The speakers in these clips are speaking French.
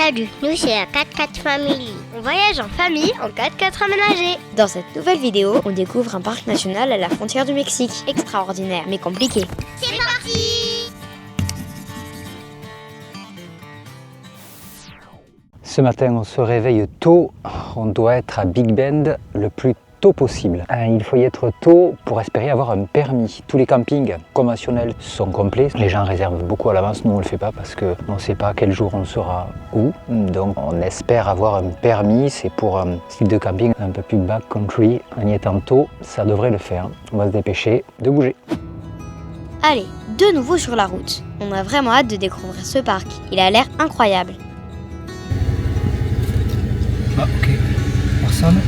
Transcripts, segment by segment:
Salut, nous c'est la 4x4 Family. On voyage en famille en 4x4 aménagé. Dans cette nouvelle vidéo, on découvre un parc national à la frontière du Mexique. Extraordinaire, mais compliqué. C'est parti! Ce matin, on se réveille tôt. On doit être à Big Bend le plus tôt possible. Il faut y être tôt pour espérer avoir un permis. Tous les campings conventionnels sont complets. Les gens réservent beaucoup à l'avance. Nous, on ne le fait pas parce qu'on ne sait pas quel jour on sera où. Donc, on espère avoir un permis. C'est pour un style de camping un peu plus backcountry. En y étant tôt, ça devrait le faire. On va se dépêcher de bouger. Allez, de nouveau sur la route. On a vraiment hâte de découvrir ce parc. Il a l'air incroyable. Ah, ok. Personne.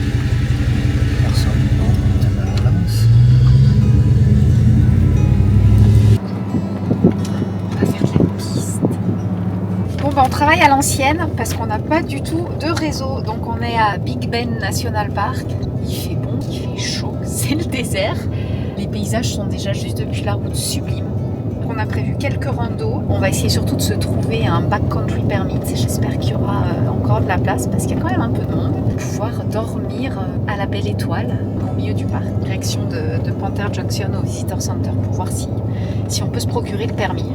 On travaille à l'ancienne parce qu'on n'a pas du tout de réseau. Donc on est à Big Bend National Park. Il fait bon, il fait chaud, c'est le désert. Les paysages sont déjà juste depuis la route sublimes. On a prévu quelques randos. On va essayer surtout de se trouver un backcountry permit. J'espère qu'il y aura encore de la place parce qu'il y a quand même un peu de monde. Pouvoir dormir à la belle étoile au milieu du parc. Direction de Panther Junction au Visitor Center pour voir si on peut se procurer le permis.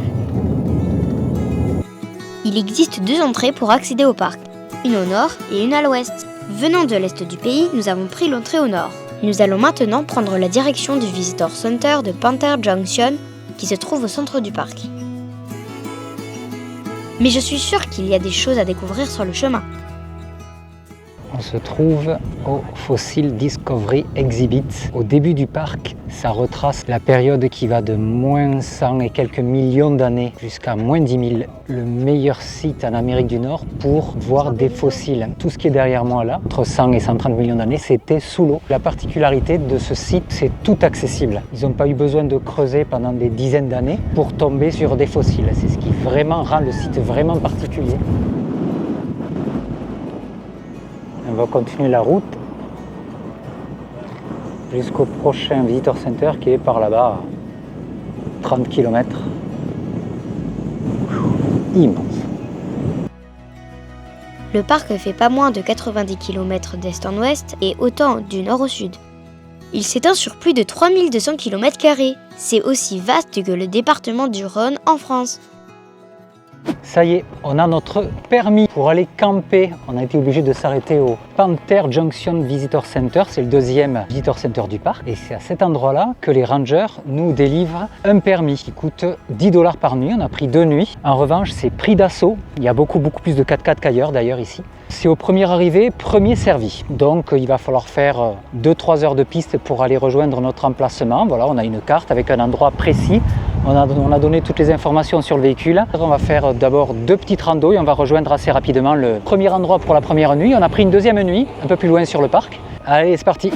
Il existe deux entrées pour accéder au parc, une au nord et une à l'ouest. Venant de l'est du pays, nous avons pris l'entrée au nord. Nous allons maintenant prendre la direction du Visitor Center de Panther Junction qui se trouve au centre du parc. Mais je suis sûre qu'il y a des choses à découvrir sur le chemin. On se trouve au Fossil Discovery Exhibit. Au début du parc, ça retrace la période qui va de moins 100 et quelques millions d'années jusqu'à moins 10 000. Le meilleur site en Amérique du Nord pour voir des fossiles. Tout ce qui est derrière moi là, entre 100 et 130 millions d'années, c'était sous l'eau. La particularité de ce site, c'est tout accessible. Ils n'ont pas eu besoin de creuser pendant des dizaines d'années pour tomber sur des fossiles. C'est ce qui vraiment rend le site vraiment particulier. On va continuer la route jusqu'au prochain Visitor Center qui est par là-bas, 30 km. Immense. Le parc fait pas moins de 90 km d'est en ouest et autant du nord au sud. Il s'étend sur plus de 3200 km². C'est aussi vaste que le département du Rhône en France. Ça y est, on a notre permis pour aller camper. On a été obligé de s'arrêter au Panther Junction Visitor Center. C'est le deuxième Visitor Center du parc. Et c'est à cet endroit-là que les rangers nous délivrent un permis qui coûte 10 $ par nuit. On a pris 2 nuits. En revanche, c'est prix d'assaut. Il y a beaucoup plus de 4x4 qu'ailleurs d'ailleurs ici. C'est au premier arrivé, premier servi. Donc il va falloir faire 2-3 heures de piste pour aller rejoindre notre emplacement. Voilà, on a une carte avec un endroit précis. On a donné toutes les informations sur le véhicule. On va faire d'abord 2 petites randos et on va rejoindre assez rapidement le premier endroit pour la première nuit. On a pris une deuxième nuit, un peu plus loin sur le parc. Allez, c'est parti!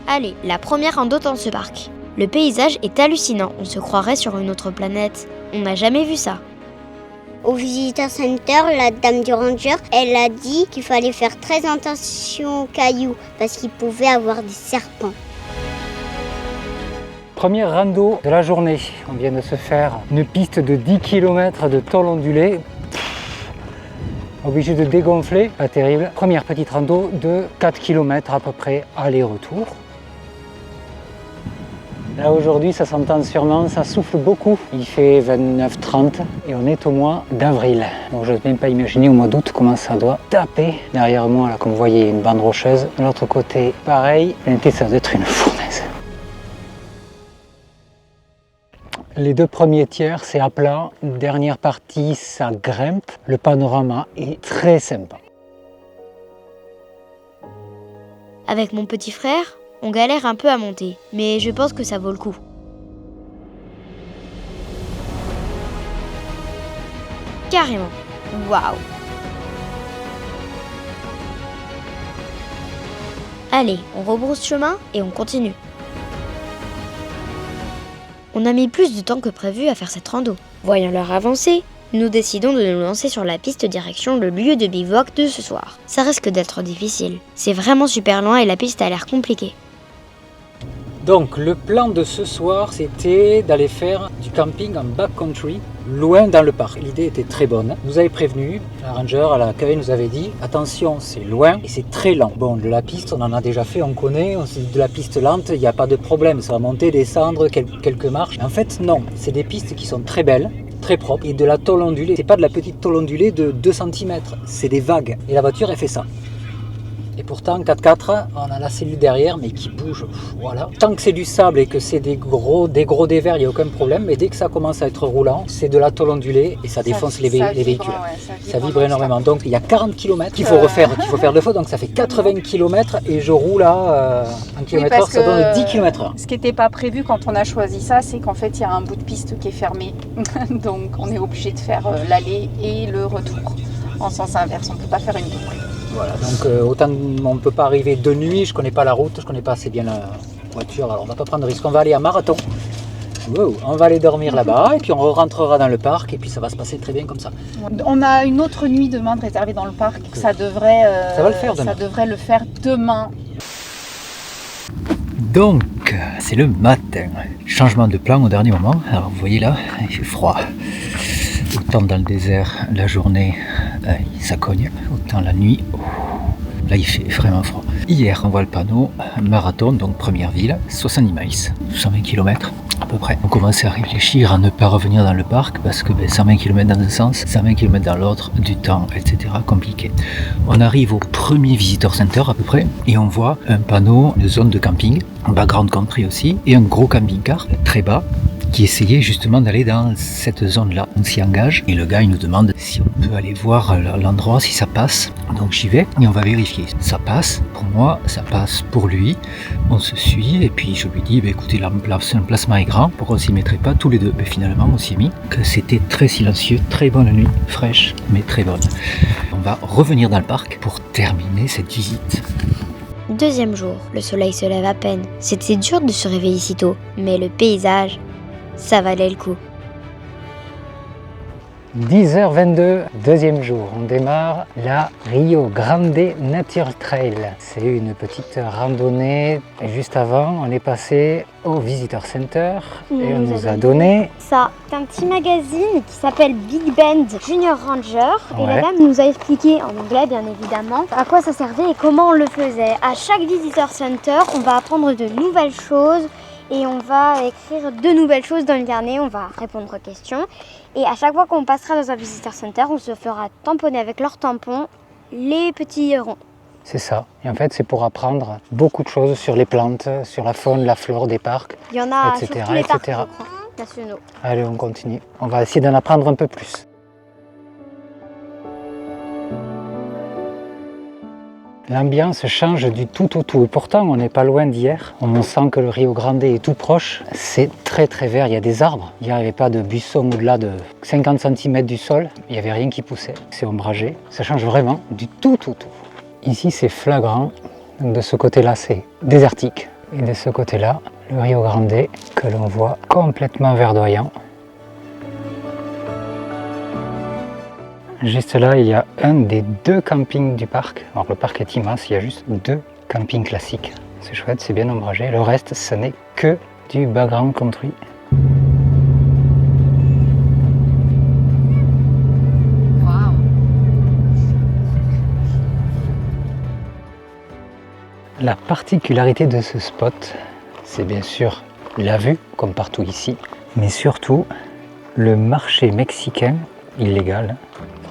Allez, la première rando dans ce parc. Le paysage est hallucinant, on se croirait sur une autre planète. On n'a jamais vu ça. Au Visitor Center, la dame du ranger, elle a dit qu'il fallait faire très attention aux cailloux parce qu'il pouvait avoir des serpents. Première rando de la journée. On vient de se faire une piste de 10 km de tôle ondulée. Obligé de dégonfler, pas terrible. Première petite rando de 4 km à peu près aller-retour. Là aujourd'hui, ça s'entend sûrement, ça souffle beaucoup. Il fait 29-30 et on est au mois d'avril. Donc je n'ose même pas imaginer au mois d'août comment ça doit taper. Derrière moi, là, comme vous voyez, une bande rocheuse. De l'autre côté, pareil. L'été, ça doit être une fournaise. Les 2 premiers tiers, c'est à plat. Dernière partie, ça grimpe. Le panorama est très sympa. Avec mon petit frère, on galère un peu à monter, mais je pense que ça vaut le coup. Carrément. Waouh! Allez, on rebrousse chemin et on continue. On a mis plus de temps que prévu à faire cette rando. Voyant l'heure avancer, nous décidons de nous lancer sur la piste direction le lieu de bivouac de ce soir. Ça risque d'être difficile. C'est vraiment super loin et la piste a l'air compliquée. Donc le plan de ce soir, c'était d'aller faire du camping en backcountry, loin dans le parc. L'idée était très bonne. Nous avait prévenu, la ranger à l'accueil nous avait dit attention, c'est loin et c'est très lent. Bon, de la piste, on en a déjà fait, on connaît, de la piste lente, il n'y a pas de problème, ça va monter, descendre, quelques marches. En fait, non, c'est des pistes qui sont très belles, très propres, et de la tôle ondulée. C'est pas de la petite tôle ondulée de 2 cm, c'est des vagues. Et la voiture, elle fait ça. Et pourtant, 4x4, on a la cellule derrière, mais qui bouge. Voilà. Tant que c'est du sable et que c'est des gros dévers, il n'y a aucun problème. Mais dès que ça commence à être roulant, c'est de la tôle ondulée et ça défonce les véhicules. Ouais, ça vibre énormément. Donc il y a 40 km qu'il faut faire 2 fois. Donc ça fait 80 km et je roule à 1 km/h, ça donne 10 km/h. Ce qui n'était pas prévu quand on a choisi ça, c'est qu'en fait, il y a un bout de piste qui est fermé. Donc on est obligé de faire l'aller et le retour en sens inverse. On ne peut pas faire une boucle. Voilà, donc autant on ne peut pas arriver de nuit, je ne connais pas la route, je ne connais pas assez bien la voiture, alors on ne va pas prendre de risque. On va aller à Marathon, wow, on va aller dormir là-bas et puis on rentrera dans le parc et puis ça va se passer très bien comme ça. On a une autre nuit demain de réservée dans le parc, ça devrait le faire demain. Donc, c'est le matin, changement de plan au dernier moment, alors vous voyez là, il fait froid. Autant dans le désert, la journée, ça cogne, autant la nuit, là il fait vraiment froid. Hier, on voit le panneau, Marathon, donc première ville, 70 miles, 120 km à peu près. On commençait à réfléchir à ne pas revenir dans le parc parce que 120 km dans un sens, 120 km dans l'autre, du temps, etc. compliqué. On arrive au premier visitor center à peu près et on voit un panneau de zone de camping, background country aussi, et un gros camping-car très bas, qui essayait justement d'aller dans cette zone-là. On s'y engage et le gars il nous demande si on peut aller voir l'endroit, si ça passe. Donc j'y vais et on va vérifier. Ça passe pour moi, ça passe pour lui. On se suit et puis je lui dis écoutez, l'emplacement est grand, pourquoi on s'y mettrait pas tous les deux? Finalement on s'y est mis, que c'était très silencieux, très bonne nuit, fraîche mais très bonne. On va revenir dans le parc pour terminer cette visite. Deuxième jour, le soleil se lève à peine. C'était dur de se réveiller si tôt, mais le paysage, ça valait le coup. 10h22, deuxième jour, on démarre la Rio Grande Nature Trail. C'est une petite randonnée. Et juste avant, on est passé au Visitor Center et on nous a donné ça. C'est un petit magazine qui s'appelle Big Bend Junior Ranger. Et la dame nous a expliqué, en anglais bien évidemment, à quoi ça servait et comment on le faisait. À chaque Visitor Center, on va apprendre de nouvelles choses. Et on va écrire de nouvelles choses dans le carnet, on va répondre aux questions. Et à chaque fois qu'on passera dans un visitor center, on se fera tamponner avec leur tampon les petits ronds. C'est ça. Et en fait, c'est pour apprendre beaucoup de choses sur les plantes, sur la faune, la flore des parcs, il y en a etc. sur tous les parcs nationaux. Allez, on continue. On va essayer d'en apprendre un peu plus. L'ambiance change du tout au tout. Et pourtant, on n'est pas loin d'hier. On sent que le Rio Grande est tout proche. C'est très très vert. Il y a des arbres. Il n'y avait pas de buissons au-delà de 50 cm du sol. Il n'y avait rien qui poussait. C'est ombragé. Ça change vraiment du tout au tout. Ici, c'est flagrant. Donc de ce côté-là, c'est désertique. Et de ce côté-là, le Rio Grande que l'on voit complètement verdoyant. Juste là, il y a un des 2 campings du parc. Alors le parc est immense, il y a juste 2 campings classiques. C'est chouette, c'est bien ombragé. Le reste, ce n'est que du background country. Wow. La particularité de ce spot, c'est bien sûr la vue, comme partout ici, mais surtout le marché mexicain illégal.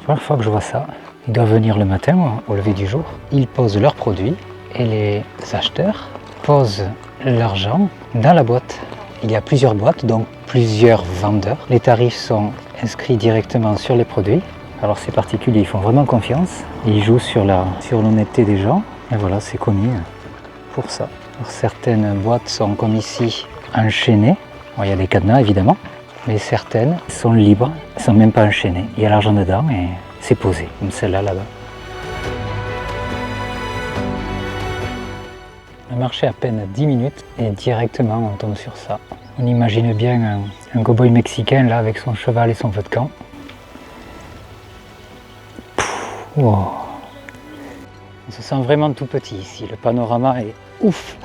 C'est la première fois que je vois ça. Ils doivent venir le matin au lever du jour. Ils posent leurs produits et les acheteurs posent l'argent dans la boîte. Il y a plusieurs boîtes, donc plusieurs vendeurs. Les tarifs sont inscrits directement sur les produits. Alors c'est particulier, ils font vraiment confiance. Ils jouent sur l'honnêteté des gens. Et voilà, c'est connu pour ça. Alors, certaines boîtes sont comme ici enchaînées. Alors, il y a des cadenas évidemment. Mais certaines sont libres, elles ne sont même pas enchaînées. Il y a l'argent dedans et c'est posé, comme celle-là là-bas. Le marché à peine 10 minutes et directement on tombe sur ça. On imagine bien un cow-boy mexicain là avec son cheval et son feu de camp. Wow. On se sent vraiment tout petit ici, le panorama est ouf.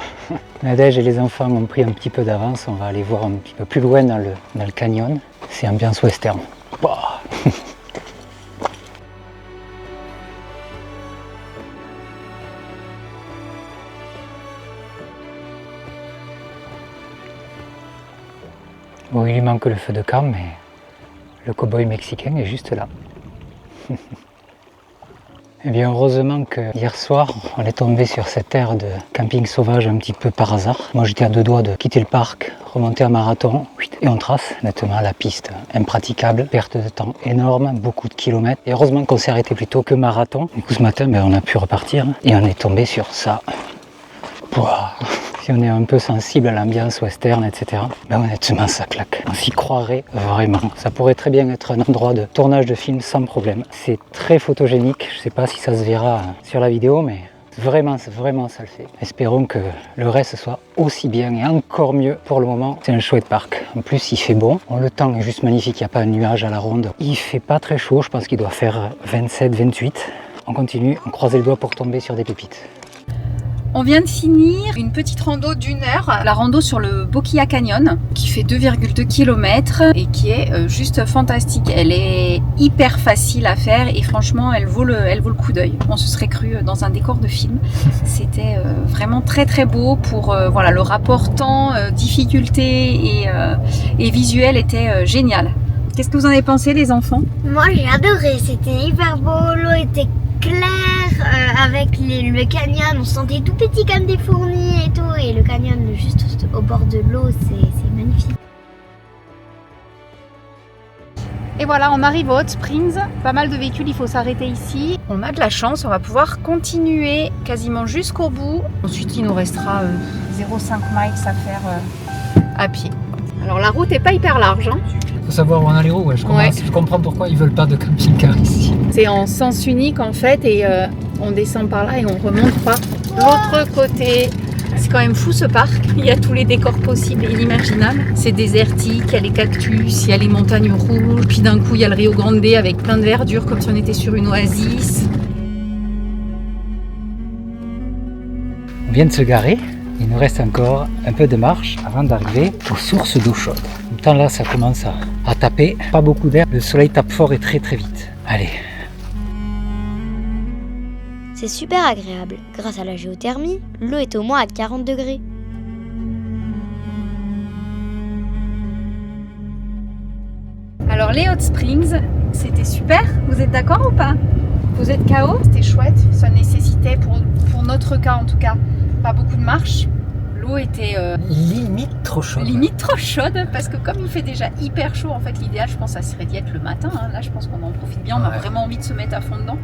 Nadège et les enfants ont pris un petit peu d'avance. On va aller voir un petit peu plus loin dans le canyon. C'est ambiance western. Bah. Bon, il lui manque le feu de camp, mais le cow-boy mexicain est juste là. Eh bien, heureusement que hier soir, on est tombé sur cette aire de camping sauvage un petit peu par hasard. Moi, j'étais à 2 doigts de quitter le parc, remonter un marathon, et on trace. Honnêtement, la piste impraticable, perte de temps énorme, beaucoup de kilomètres. Et heureusement qu'on s'est arrêté plus tôt que marathon. Du coup, ce matin, on a pu repartir et on est tombé sur ça. Pouah. Si on est un peu sensible à l'ambiance western, etc., honnêtement, ça claque. On s'y croirait vraiment. Ça pourrait très bien être un endroit de tournage de film sans problème. C'est très photogénique. Je ne sais pas si ça se verra sur la vidéo, mais vraiment, ça le fait. Espérons que le reste soit aussi bien et encore mieux. Pour le moment, c'est un chouette parc. En plus, il fait bon. Le temps est juste magnifique. Il n'y a pas un nuage à la ronde. Il fait pas très chaud. Je pense qu'il doit faire 27, 28. On continue. On croise les doigts pour tomber sur des pépites. On vient de finir une petite rando d'1 heure, la rando sur le Boquilla Canyon, qui fait 2,2 km et qui est juste fantastique. Elle est hyper facile à faire et franchement, elle vaut le coup d'œil. On se serait cru dans un décor de film. C'était vraiment très très beau pour voilà, le rapport temps, difficulté et visuel était génial. Qu'est-ce que vous en avez pensé, les enfants? Moi, j'ai adoré. C'était hyper beau. L'eau était claire. Avec le canyon, on se sentait tout petit comme des fourmis et tout. Et le canyon, juste au bord de l'eau, c'est magnifique. Et voilà, on arrive au Hot Springs. Pas mal de véhicules, il faut s'arrêter ici. On a de la chance, on va pouvoir continuer quasiment jusqu'au bout. Ensuite, il nous restera 0,5 miles à faire à pied. Alors la route n'est pas hyper large. Faut savoir où on a les roues, je comprends pourquoi ils veulent pas de camping-car ici. C'est en sens unique en fait et on descend par là et on remonte par l'autre côté. C'est quand même fou ce parc, il y a tous les décors possibles et inimaginables. C'est désertique, il y a les cactus, il y a les montagnes rouges, puis d'un coup il y a le Rio Grande avec plein de verdure comme si on était sur une oasis. On vient de se garer, il nous reste encore un peu de marche avant d'arriver aux sources d'eau chaude. En même temps là ça commence à taper, pas beaucoup d'air, le soleil tape fort et très vite. Allez. C'est super agréable. Grâce à la géothermie, l'eau est au moins à 40 degrés. Alors les Hot Springs, c'était super, vous êtes d'accord ou pas? Vous êtes KO? C'était chouette, ça nécessitait pour notre cas en tout cas pas beaucoup de marche. L'eau était limite trop chaude. Limite trop chaude parce que comme il fait déjà hyper chaud, en fait l'idéal je pense ça serait d'y être le matin. Là je pense qu'on en profite bien, on a vraiment envie de se mettre à fond dedans.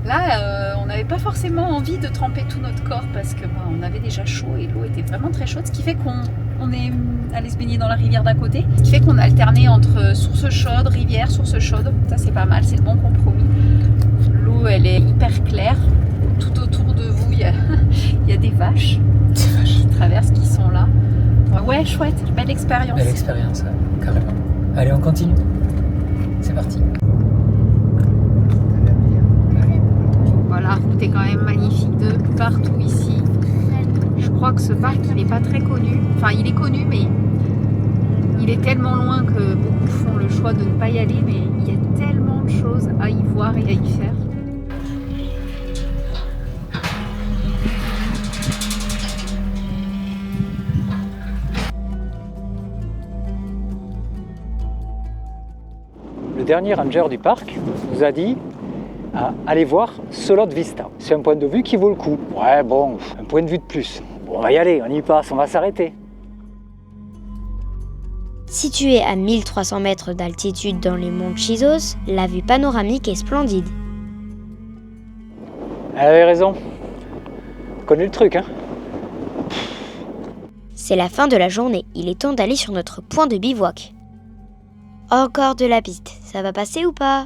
Là on n'avait pas forcément envie de tremper tout notre corps parce que on avait déjà chaud et l'eau était vraiment très chaude, ce qui fait qu'on est allé se baigner dans la rivière d'à côté, ce qui fait qu'on a alterné entre source chaude, rivière, source chaude. Ça c'est pas mal, c'est le bon compromis. L'eau elle est hyper claire, tout autour de vous il y a des vaches. Qui traversent, qui sont là. Ouais, chouette, belle expérience. Belle expérience, ouais, carrément. Allez, on continue. C'est parti. Voilà, la route est quand même magnifique de partout ici. Je crois que ce parc, il n'est pas très connu. Enfin, il est connu, mais il est tellement loin que beaucoup font le choix de ne pas y aller. Mais il y a tellement de choses à y voir et à y faire. Le dernier ranger du parc nous a dit allez voir Solot Vista. C'est un point de vue qui vaut le coup. Ouais, bon, un point de vue de plus. Bon, on va y aller, on y passe, on va s'arrêter. Situé à 1300 mètres d'altitude dans les monts Chizos, la vue panoramique est splendide. Elle avait raison. On connaît le truc, hein. C'est la fin de la journée, il est temps d'aller sur notre point de bivouac. Encore de la piste, ça va passer ou pas?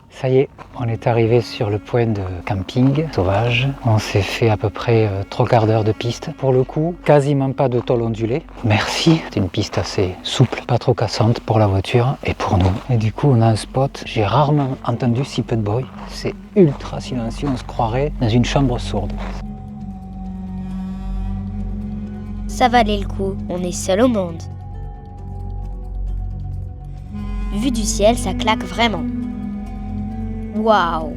Ça y est, on est arrivé sur le point de camping sauvage. On s'est fait à peu près 3/4 d'heure de piste. Pour le coup, quasiment pas de tôle ondulée. Merci, c'est une piste assez souple, pas trop cassante pour la voiture et pour nous. Et du coup, on a un spot, j'ai rarement entendu si peu de bruit. C'est ultra silencieux, on se croirait dans une chambre sourde. Ça valait le coup, on est seul au monde. Vu du ciel, ça claque vraiment. Waouh!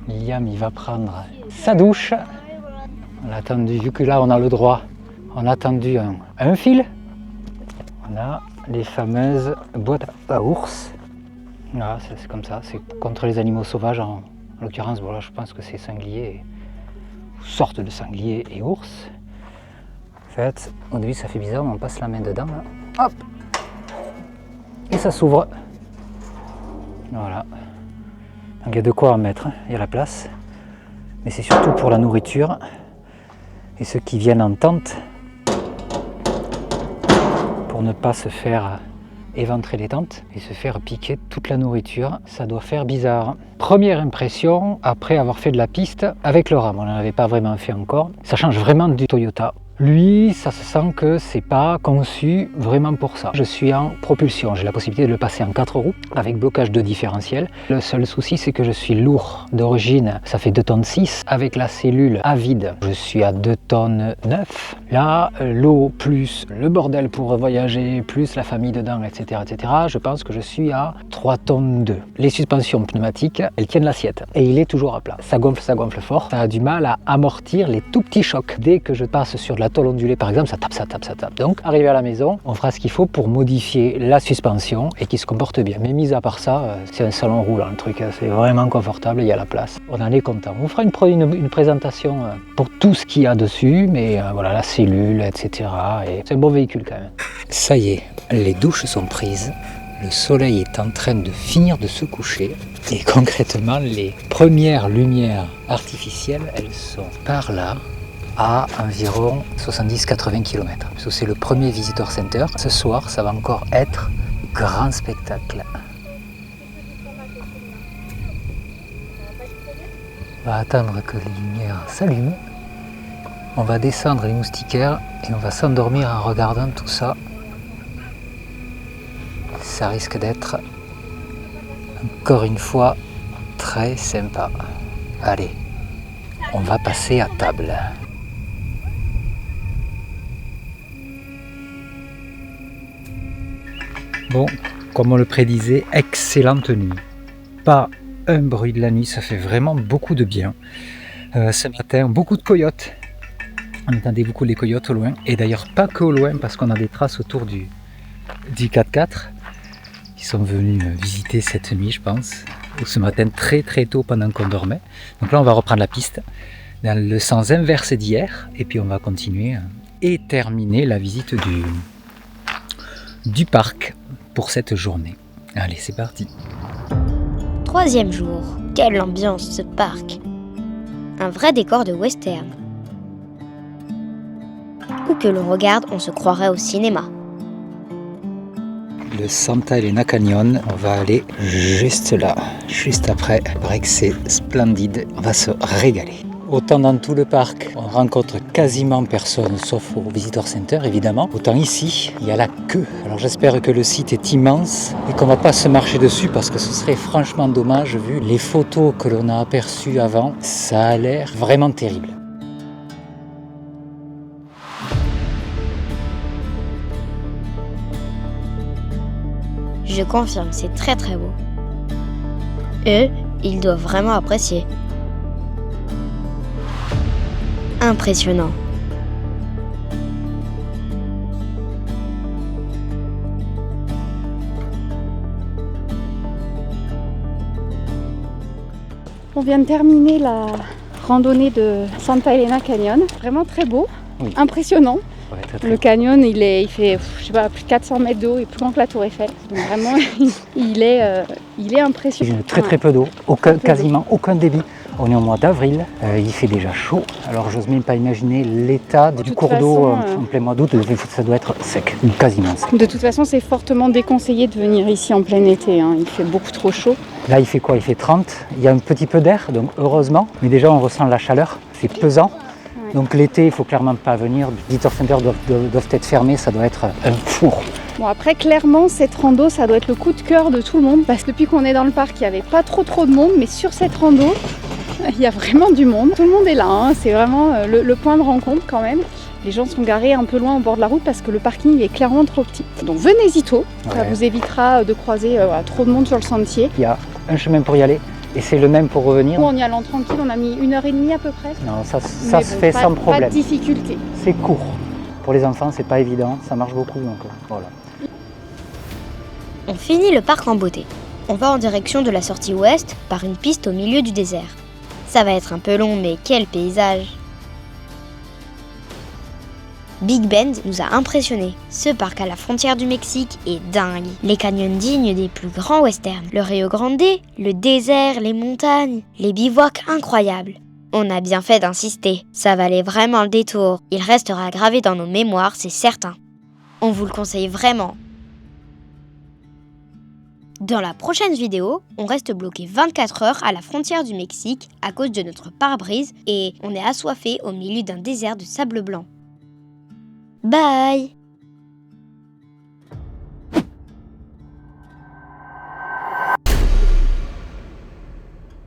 Liam, il va prendre sa douche. On a attendu, vu que là on a le droit, on a attendu un fil. On a les fameuses boîtes à ours. Voilà, c'est comme ça, c'est contre les animaux sauvages. En l'occurrence, voilà, je pense que c'est sanglier, sorte de sanglier et ours. En fait, au début ça fait bizarre, mais on passe la main dedans. Là. Hop! Et ça s'ouvre. Voilà. Donc il y a de quoi en mettre, il y a la place. Mais c'est surtout pour la nourriture. Et ceux qui viennent en tente, pour ne pas se faire éventrer les tentes et se faire piquer toute la nourriture, ça doit faire bizarre. Première impression, après avoir fait de la piste avec le RAM, on n'en avait pas vraiment fait encore, ça change vraiment du Toyota. Lui, ça se sent que c'est pas conçu vraiment pour ça. Je suis en propulsion, j'ai la possibilité de le passer en 4 roues avec blocage de différentiel. Le seul souci, c'est que je suis lourd d'origine, ça fait 2 tonnes 6. Avec la cellule à vide, je suis à 2 tonnes 9. Là, l'eau plus le bordel pour voyager, plus la famille dedans, etc., je pense que je suis à 3 tonnes 2. Les suspensions pneumatiques, elles tiennent l'assiette et il est toujours à plat. Ça gonfle fort, ça a du mal à amortir les tout petits chocs. Dès que je passe sur de la tôle ondulée par exemple, ça tape. Donc arrivé à la maison, on fera ce qu'il faut pour modifier la suspension et qu'il se comporte bien. Mais mis à part ça, c'est un salon roulant le truc, c'est vraiment confortable, il y a la place. On en est content. On fera une présentation pour tout ce qu'il y a dessus, mais voilà, la cellule, etc. Et c'est un bon véhicule quand même. Ça y est, les douches sont prises. Le soleil est en train de finir de se coucher et concrètement les premières lumières artificielles, elles sont par là à environ 70-80 km. C'est le premier Visitor Center. Ce soir, ça va encore être grand spectacle. On va attendre que les lumières s'allument. On va descendre les moustiquaires et on va s'endormir en regardant tout ça. Ça risque d'être, encore une fois, très sympa. Allez, on va passer à table. Bon, comme on le prédisait, excellente nuit. Pas un bruit de la nuit, ça fait vraiment beaucoup de bien. Ce matin, beaucoup de coyotes. On entendait beaucoup les coyotes au loin. Et d'ailleurs, pas que au loin, parce qu'on a des traces autour du 4x4. Ils sont venus visiter cette nuit, je pense. Ou ce matin, très tôt pendant qu'on dormait. Donc là, on va reprendre la piste dans le sens inverse d'hier. Et puis on va continuer et terminer la visite du parc pour cette journée. Allez, c'est parti. 3e jour. Quelle ambiance ce parc! Un vrai décor de western. Où que l'on regarde, on se croirait au cinéma. Le Santa Elena Canyon, on va aller juste là, juste après. Il paraît que c'est splendide, on va se régaler. Autant dans tout le parc, on rencontre quasiment personne, sauf au Visitor Center évidemment. Autant ici, il y a la queue. Alors j'espère que le site est immense et qu'on ne va pas se marcher dessus parce que ce serait franchement dommage vu les photos que l'on a aperçues avant. Ça a l'air vraiment terrible. Je confirme, c'est très beau. Eux, ils doivent vraiment apprécier. Impressionnant. On vient de terminer la randonnée de Santa Elena Canyon. Vraiment très beau, oui. Impressionnant. Ouais, très. Le canyon, il fait je sais pas, plus de 400 mètres d'eau et plus grand que la Tour Eiffel. Donc vraiment, il est impressionnant. Très peu d'eau, quasiment aucun débit. On est au mois d'avril, il fait déjà chaud. Alors j'ose même pas imaginer l'état du cours d'eau en plein mois d'août. Ça doit être sec, quasiment sec. De toute façon, c'est fortement déconseillé de venir ici en plein été. Hein. Il fait beaucoup trop chaud. Là, il fait quoi? Il fait 30. Il y a un petit peu d'air, donc heureusement. Mais déjà, on ressent la chaleur. C'est pesant. Donc l'été, il faut clairement pas venir. Les visitor centers doivent être fermés, ça doit être un four. Bon après clairement cette rando ça doit être le coup de cœur de tout le monde parce que depuis qu'on est dans le parc il n'y avait pas trop de monde mais sur cette rando il y a vraiment du monde. Tout le monde est là, hein. C'est vraiment le point de rencontre quand même. Les gens sont garés un peu loin au bord de la route parce que le parking est clairement trop petit. Donc venez-y tôt, ça vous évitera de croiser trop de monde sur le sentier. Il y a un chemin pour y aller et c'est le même pour revenir. Nous, en y allant tranquille, on a mis 1h30 à peu près. Non, ça se fait sans problème. Pas de difficulté. C'est court. Pour les enfants, c'est pas évident, ça marche beaucoup donc voilà. On finit le parc en beauté. On va en direction de la sortie ouest par une piste au milieu du désert. Ça va être un peu long, mais quel paysage! Big Bend nous a impressionnés. Ce parc à la frontière du Mexique est dingue. Les canyons dignes des plus grands westerns. Le Rio Grande, le désert, les montagnes, les bivouacs incroyables. On a bien fait d'insister. Ça valait vraiment le détour. Il restera gravé dans nos mémoires, c'est certain. On vous le conseille vraiment. Dans la prochaine vidéo, on reste bloqué 24 heures à la frontière du Mexique à cause de notre pare-brise et on est assoiffé au milieu d'un désert de sable blanc. Bye!